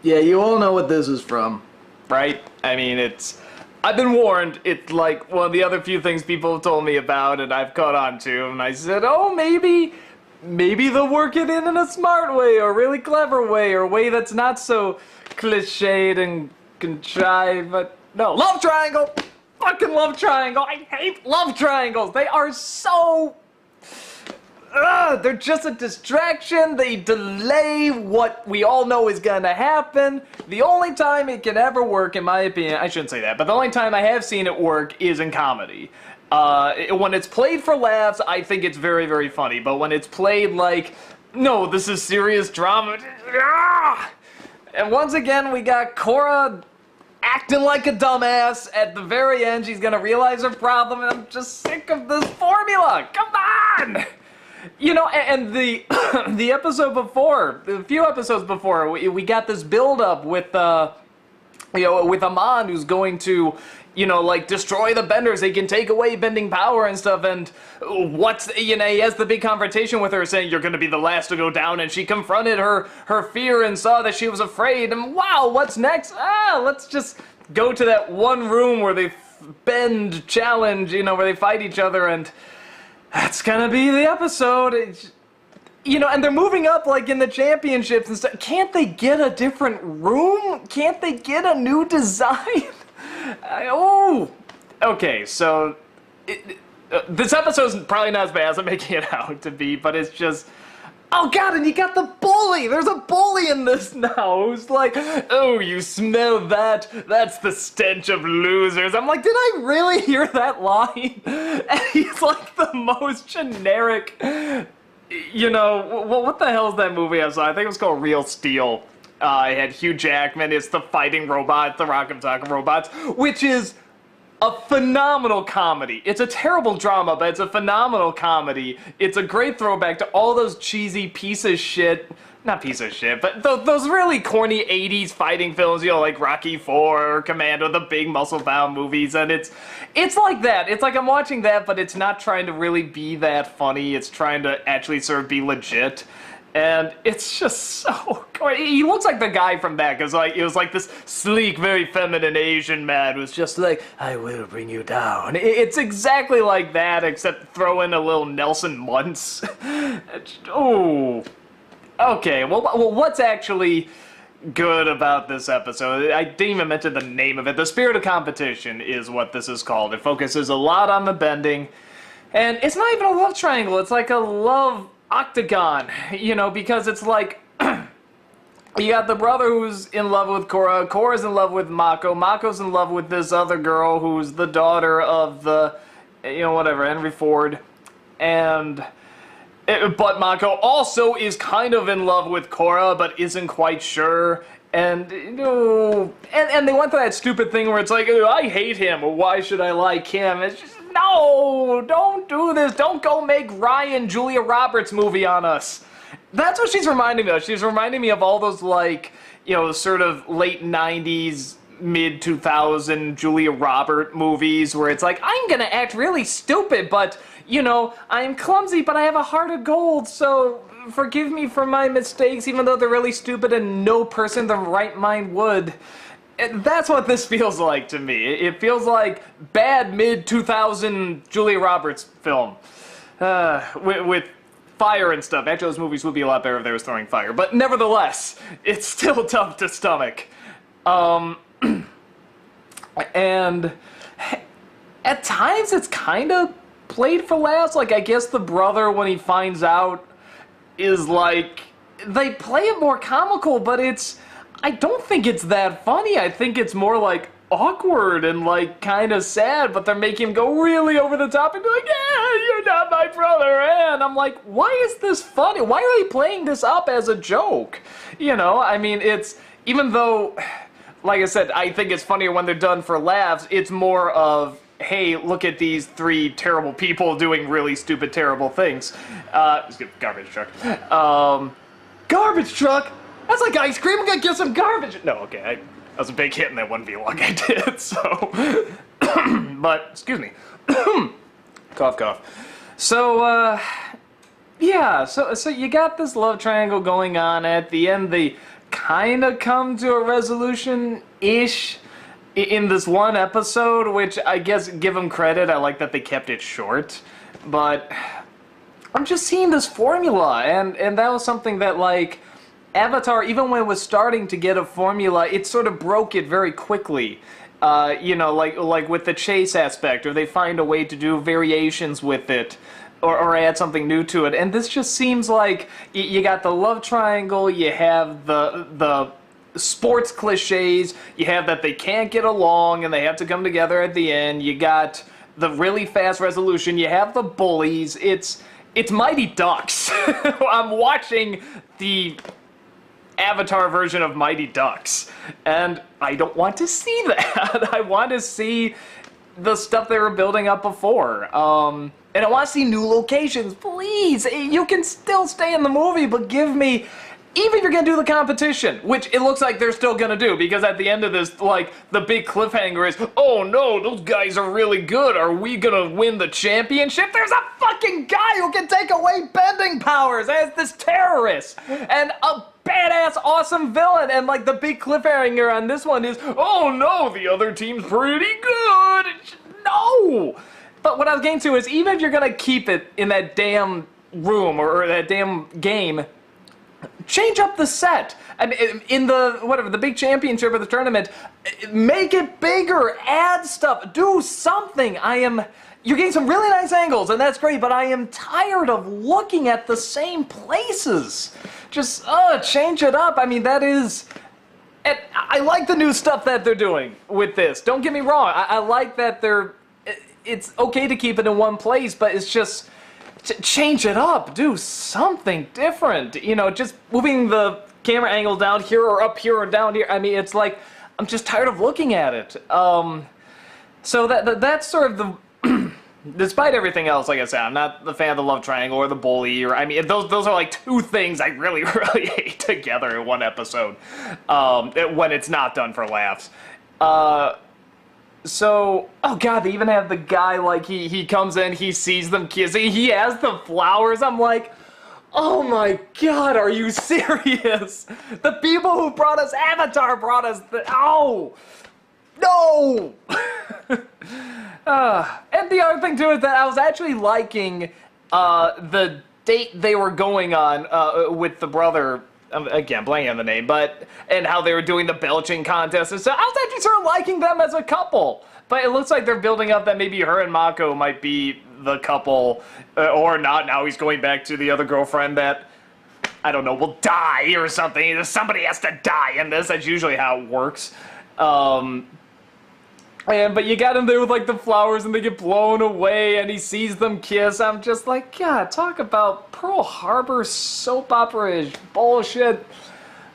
Yeah, you all know what this is from. right? I mean, I've been warned. It's like one of the other few things people have told me about, and I've caught on to. And I said, oh, maybe they'll work it in a smart way, or a really clever way, or a way that's not so cliched and contrived. But no, love triangle! Fucking love triangle! I hate love triangles! They are so... they're just a distraction. They delay what we all know is gonna happen. The only time it can ever work, in my opinion, I shouldn't say that, but the only time I have seen it work is in comedy. When it's played for laughs, I think it's very, very funny. But when it's played like, no, this is serious drama. And once again, we got Korra acting like a dumbass. At the very end, she's gonna realize her problem, and I'm just sick of this formula. Come on! You know, and the the episode before, a few episodes before, we got this build-up with, with Amon, who's going to, like, destroy the benders. They can take away bending power and stuff, and he has the big confrontation with her, saying, you're gonna be the last to go down, and she confronted her fear and saw that she was afraid, and wow, what's next? Let's just go to that one room where they bend challenge, where they fight each other, and that's gonna be the episode. And they're moving up, like, in the championships and stuff. Can't they get a different room? Can't they get a new design? Okay, so... this episode's probably not as bad as I'm making it out to be, but it's just... Oh god, and you got the bully! There's a bully in this now who's like, oh, you smell that? That's the stench of losers. I'm like, did I really hear that line? And he's like the most generic, what the hell is that movie I saw? I think it was called Real Steel. It had Hugh Jackman, it's the fighting robots, the Rock'em Sock'em robots, which is a phenomenal comedy. It's a terrible drama, but it's a phenomenal comedy. It's a great throwback to all those cheesy not piece of shit, but those really corny 80s fighting films, like Rocky IV or Commando, the big muscle-bound movies, and it's like that. It's like I'm watching that, but it's not trying to really be that funny. It's trying to actually sort of be legit. And it's just so... He looks like the guy from that, because it was like this sleek, very feminine Asian man who's just like, I will bring you down. It's exactly like that, except throw in a little Nelson Muntz. Okay, well, what's actually good about this episode? I didn't even mention the name of it. The Spirit of Competition is what this is called. It focuses a lot on the bending, and it's not even a love triangle. It's like a love octagon, because it's like you got the brother who's in love with Korra, Korra's in love with Mako, Mako's in love with this other girl who's the daughter of the, Henry Ford, but Mako also is kind of in love with Korra, but isn't quite sure. And, and they went to that stupid thing where it's like, I hate him, or why should I like him? It's just, no, don't do this. Don't go make Ryan Julia Roberts movie on us. That's what she's reminding me of. She's reminding me of all those, like, sort of late 90s, mid 2000 Julia Roberts movies where it's like, I'm gonna act really stupid, but, I'm clumsy, but I have a heart of gold, so forgive me for my mistakes, even though they're really stupid and no person in their right mind would. And that's what this feels like to me. It feels like bad mid-2000 Julia Roberts film. With fire and stuff. Actually, those movies would be a lot better if they was throwing fire. But nevertheless, it's still tough to stomach. And at times it's kind of played for laughs. Like, I guess the brother, when he finds out, is like... They play it more comical, but I don't think it's that funny. I think it's more like awkward and like kind of sad, but they're making him go really over the top and be like, yeah, you're not my brother. And I'm like, why is this funny? Why are they playing this up as a joke? I mean, even though, like I said, I think it's funnier when they're done for laughs, it's more of, hey, look at these three terrible people doing really stupid, terrible things. Garbage truck. Garbage truck? That's like ice cream. I'm gonna get some garbage. No, okay, that was a big hit in that one vlog I did, so. But, excuse me. Cough, cough. So, yeah, so you got this love triangle going on. At the end, they kind of come to a resolution-ish in this one episode, which I guess, give them credit, I like that they kept it short, but I'm just seeing this formula, and that was something that, like, Avatar, even when it was starting to get a formula, it sort of broke it very quickly. You know, like with the chase aspect, or they find a way to do variations with it, or add something new to it. And this just seems like you got the love triangle, you have the sports cliches, you have that they can't get along and they have to come together at the end, you got the really fast resolution, you have the bullies, it's Mighty Ducks. I'm watching the Avatar version of Mighty Ducks, and I don't want to see that. I want to see the stuff they were building up before. And I want to see new locations, please. You can still stay in the movie, but give me, even if you're gonna do the competition, which it looks like they're still gonna do, because at the end of this, like, the big cliffhanger is, oh no, those guys are really good. Are we gonna win the championship? There's a fucking guy who can take away bending powers as this terrorist, and a badass, awesome villain, and like the big cliffhanger on this one is, oh no, the other team's pretty good. No! But what I was getting to is, even if you're gonna keep it in that damn room or that damn game, change up the set. I mean, in the, whatever, the big championship or the tournament, make it bigger, add stuff, do something. You're getting some really nice angles, and that's great, but I am tired of looking at the same places. Just, change it up. I mean, that is... And I like the new stuff that they're doing with this. Don't get me wrong. I like that it's okay to keep it in one place, but it's just... change it up. Do something different. You know, just moving the camera angle down here or up here or down here. I mean, it's like, I'm just tired of looking at it. So that's sort of the... Despite everything else, like I said, I'm not the fan of the love triangle or the bully, or, I mean, those are like two things I really, really hate together in one episode, when it's not done for laughs. So, oh god, they even have the guy, like, he comes in, he sees them kissing, he has the flowers, I'm like, oh my god, are you serious? The people who brought us Avatar brought us oh! No! And the other thing too is that I was actually liking the date they were going on with the brother, again, blanking on the name, and how they were doing the belching contest and stuff. I was actually sort of liking them as a couple, but it looks like they're building up that maybe her and Mako might be the couple, or not. Now he's going back to the other girlfriend that, I don't know, will die or something. Somebody has to die in this. That's usually how it works. But you got him there with, like, the flowers, and they get blown away, and he sees them kiss. I'm just like, God, talk about Pearl Harbor soap opera-ish bullshit.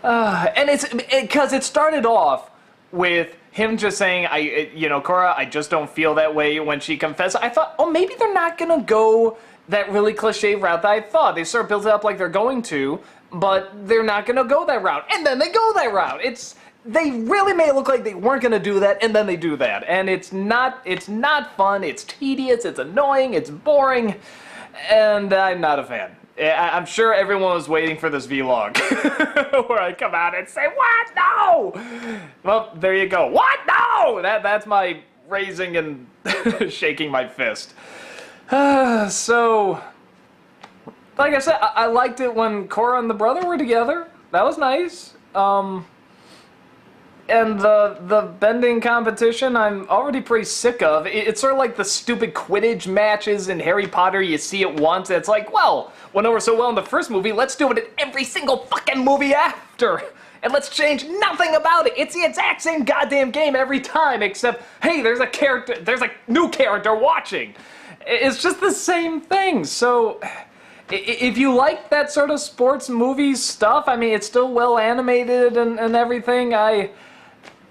And it's because it started off with him just saying, Korra, I just don't feel that way when she confessed. I thought, oh, maybe they're not gonna go that really cliche route that I thought. They sort of built it up like they're going to, but they're not gonna go that route. And then they go that route. They really made it look like they weren't going to do that, and then they do that. And it's not fun, it's tedious, it's annoying, it's boring, and I'm not a fan. I'm sure everyone was waiting for this vlog where I come out and say, what? No! Well, there you go. What? No! That's my raising and shaking my fist. So, like I said, I liked it when Korra and the brother were together. That was nice. And the bending competition, I'm already pretty sick of. It's sort of like the stupid Quidditch matches in Harry Potter. You see it once, and it's like, well, went over so well in the first movie, let's do it in every single fucking movie after. And let's change nothing about it. It's the exact same goddamn game every time, except, hey, there's a new character watching. It's just the same thing. So, if you like that sort of sports movie stuff, I mean, it's still well animated and everything,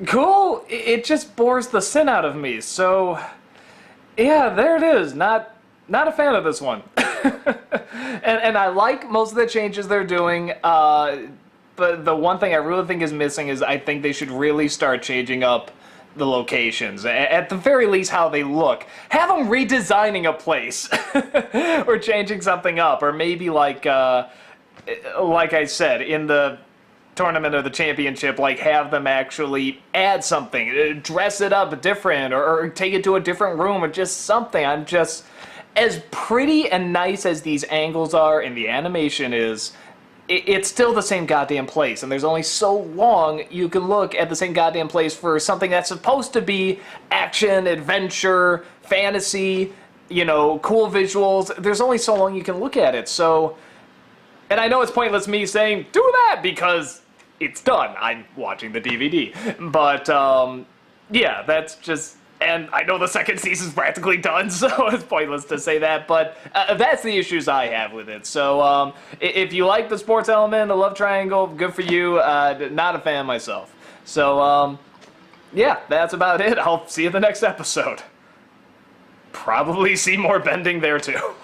cool. It just bores the sin out of me. So, yeah, there it is. Not a fan of this one. and I like most of the changes they're doing. But the one thing I really think is missing is I think they should really start changing up the locations. At the very least, how they look. Have them redesigning a place or changing something up, or maybe like I said, in the tournament or the championship, like have them actually add something, dress it up different, or take it to a different room, or just something. I'm just, as pretty and nice as these angles are and the animation is, it's still the same goddamn place, and there's only so long you can look at the same goddamn place for something that's supposed to be action, adventure, fantasy, you know, cool visuals. There's only so long you can look at it, so... And I know it's pointless me saying, do that, because it's done. I'm watching the DVD. But, yeah, that's just... And I know the second season's practically done, so it's pointless to say that, but that's the issues I have with it. So, if you like the sports element, the love triangle, good for you. Not a fan myself. So, yeah, that's about it. I'll see you in the next episode. Probably see more bending there, too.